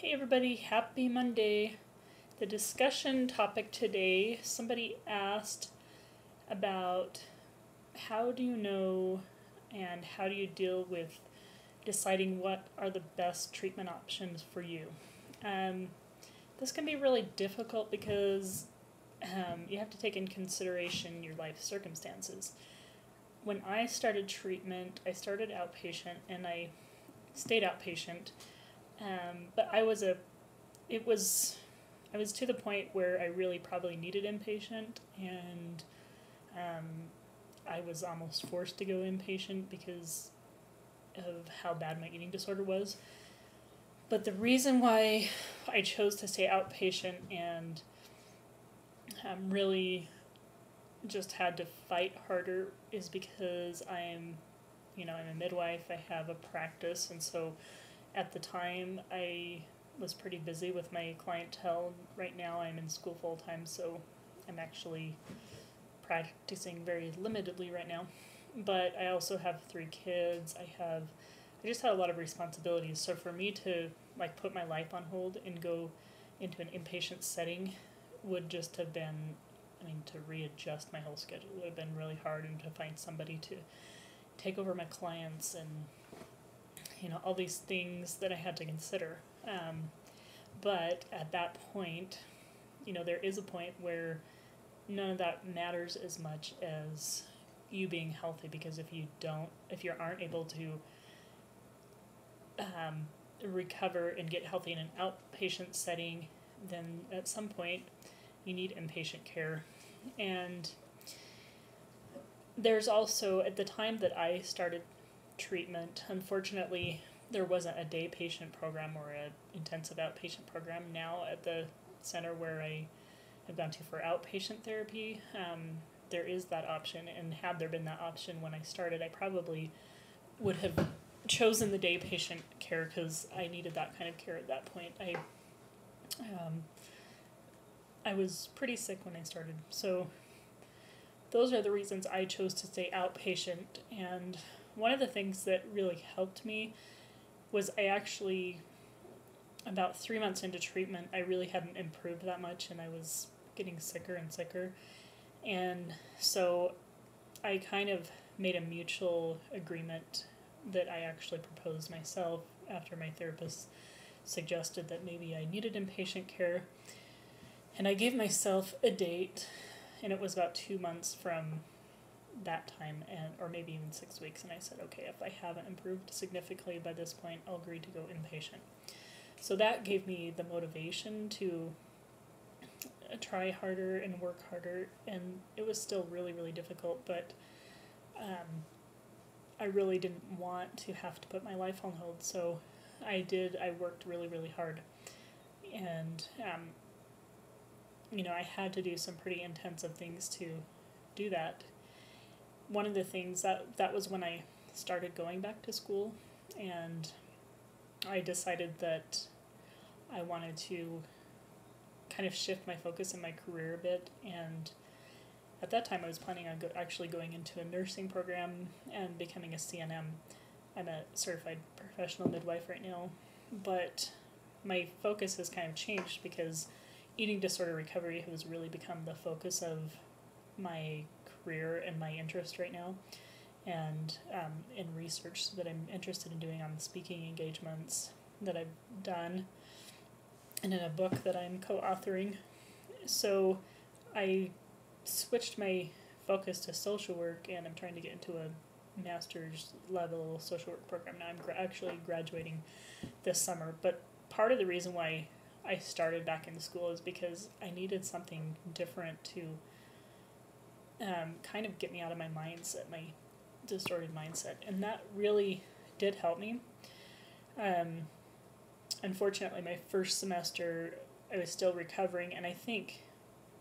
Hey everybody, happy Monday. The discussion topic today, somebody asked about how do you know and how do you deal with deciding what are the best treatment options for you. This can be really difficult because you have to take in consideration your life circumstances. When I started treatment, I started outpatient and I stayed outpatient. But I was to the point where I really probably needed inpatient, and I was almost forced to go inpatient because of how bad my eating disorder was. But the reason why I chose to stay outpatient and really just had to fight harder is because I'm a midwife, I have a practice, and so at the time, I was pretty busy with my clientele. Right now, I'm in school full time, so I'm actually practicing very limitedly right now. But I also have 3 kids. I just had a lot of responsibilities. So for me to put my life on hold and go into an inpatient setting would just have been, to readjust my whole schedule would have been really hard, and to find somebody to take over my clients and all these things that I had to consider. But at that point, there is a point where none of that matters as much as you being healthy, because if you aren't able to recover and get healthy in an outpatient setting, then at some point you need inpatient care. And there's also, at the time that I started treatment, unfortunately, there wasn't a day patient program or an intensive outpatient program. Now at the center where I have gone to for outpatient therapy, there is that option, and had there been that option when I started, I probably would have chosen the day patient care because I needed that kind of care at that point. I was pretty sick when I started, so those are the reasons I chose to stay outpatient. And one of the things that really helped me was about 3 months into treatment, I really hadn't improved that much, and I was getting sicker and sicker. And so I kind of made a mutual agreement that I actually proposed myself after my therapist suggested that maybe I needed inpatient care. And I gave myself a date, and it was about 2 months from that time, or maybe even 6 weeks, and I said, okay, if I haven't improved significantly by this point, I'll agree to go inpatient. So that gave me the motivation to try harder and work harder, and it was still really, really difficult, but I really didn't want to have to put my life on hold, so I worked really, really hard, and I had to do some pretty intensive things to do that. One of the things that was when I started going back to school, and I decided that I wanted to kind of shift my focus in my career a bit, and at that time I was planning on actually going into a nursing program and becoming a CNM. I'm a certified professional midwife right now, but my focus has kind of changed because eating disorder recovery has really become the focus of my career and my interest right now, and in research that I'm interested in doing on speaking engagements that I've done, and in a book that I'm co-authoring. So I switched my focus to social work, and I'm trying to get into a master's level social work program now. I'm actually graduating this summer, but part of the reason why I started back in school is because I needed something different to kind of get me out of my mindset, my distorted mindset, and that really did help me. Unfortunately, my first semester, I was still recovering, and I think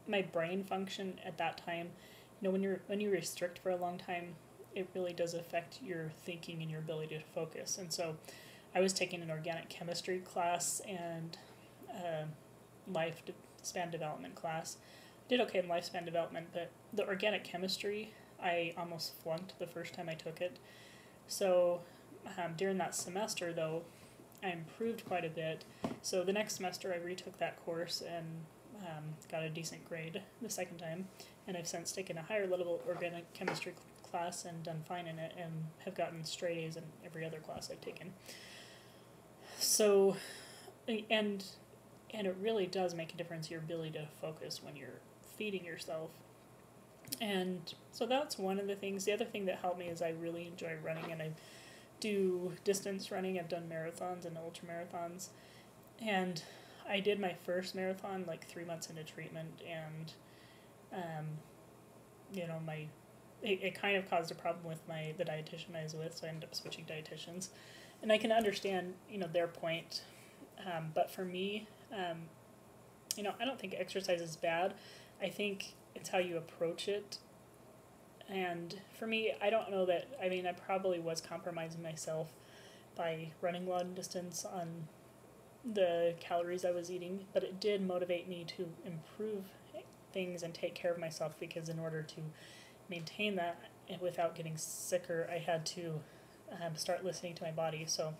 my brain function at that time, when you restrict for a long time, it really does affect your thinking and your ability to focus. And so I was taking an organic chemistry class and lifespan development class. I did okay in lifespan development, but the organic chemistry, I almost flunked the first time I took it. So during that semester, though, I improved quite a bit. So the next semester I retook that course and got a decent grade the second time, and I've since taken a higher level organic chemistry class and done fine in it, and have gotten straight A's in every other class I've taken. So, and it really does make a difference, your ability to focus when you're feeding yourself. And so that's one of the things. The other thing that helped me is I really enjoy running, and I do distance running. I've done marathons and ultra marathons, and I did my first marathon like 3 months into treatment, and it kind of caused a problem with the dietitian I was with, so I ended up switching dietitians. And I can understand, their point, but for me, I don't think exercise is bad. I think it's how you approach it. And for me, I don't know that, I probably was compromising myself by running long distance on the calories I was eating, but it did motivate me to improve things and take care of myself, because in order to maintain that without getting sicker, I had to start listening to my body. So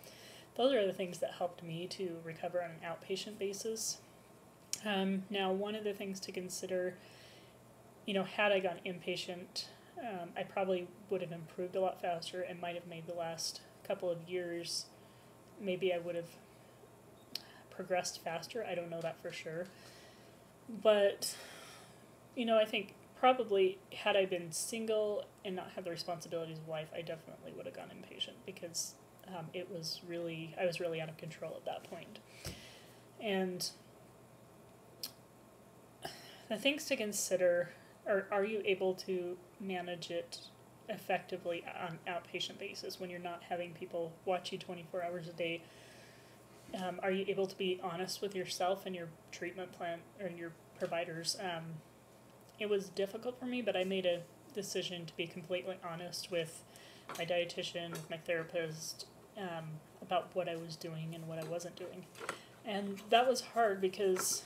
those are the things that helped me to recover on an outpatient basis. Now, one of the things to consider, had I gone inpatient, I probably would have improved a lot faster and might have made the last couple of years, maybe I would have progressed faster. I don't know that for sure. But, I think probably had I been single and not had the responsibilities of life, I definitely would have gone inpatient, because I was really out of control at that point. And the things to consider are you able to manage it effectively on outpatient basis when you're not having people watch you 24 hours a day? Are you able to be honest with yourself and your treatment plan or your providers? It was difficult for me, but I made a decision to be completely honest with my dietitian, with my therapist, about what I was doing and what I wasn't doing. And that was hard because,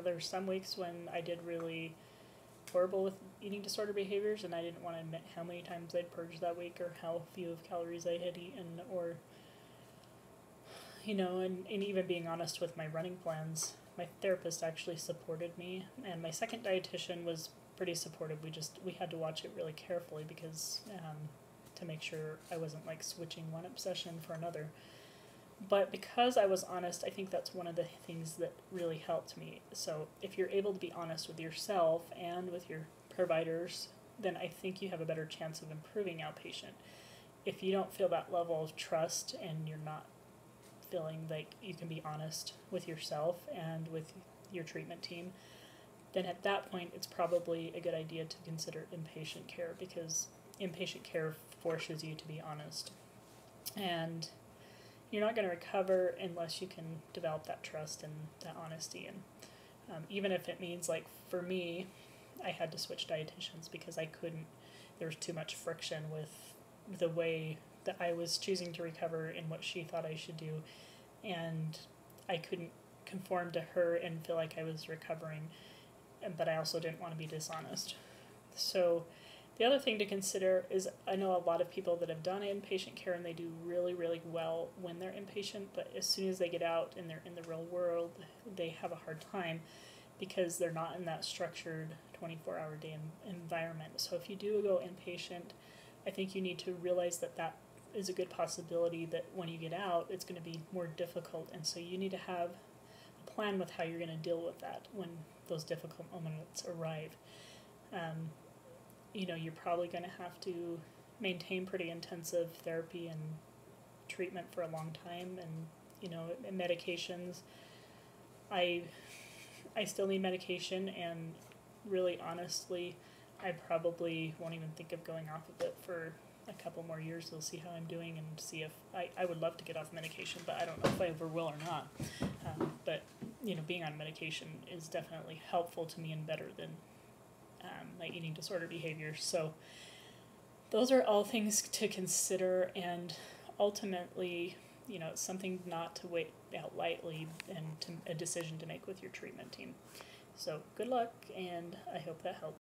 there were some weeks when I did really horrible with eating disorder behaviors, and I didn't want to admit how many times I'd purged that week or how few of calories I had eaten, or, and even being honest with my running plans. My therapist actually supported me, and my second dietitian was pretty supportive. We had to watch it really carefully because to make sure I wasn't like switching one obsession for another. But because I was honest, I think that's one of the things that really helped me. So if you're able to be honest with yourself and with your providers, then I think you have a better chance of improving outpatient. If you don't feel that level of trust and you're not feeling like you can be honest with yourself and with your treatment team, then at that point it's probably a good idea to consider inpatient care, because inpatient care forces you to be honest. And you're not going to recover unless you can develop that trust and that honesty. And even if it means, like for me, I had to switch dietitians because there was too much friction with the way that I was choosing to recover and what she thought I should do. And I couldn't conform to her and feel like I was recovering, but I also didn't want to be dishonest. So the other thing to consider is, I know a lot of people that have done inpatient care and they do really, really well when they're inpatient, but as soon as they get out and they're in the real world, they have a hard time because they're not in that structured 24-hour day environment. So if you do go inpatient, I think you need to realize that is a good possibility that when you get out, it's going to be more difficult. And so you need to have a plan with how you're going to deal with that when those difficult moments arrive. You're probably going to have to maintain pretty intensive therapy and treatment for a long time, and medications. I still need medication, and really honestly, I probably won't even think of going off of it for a couple more years. We'll see how I'm doing and see if I would love to get off medication, but I don't know if I ever will or not. But being on medication is definitely helpful to me and better than my eating disorder behavior. So those are all things to consider, and ultimately, it's something not to weigh out lightly, and a decision to make with your treatment team. So good luck, and I hope that helps.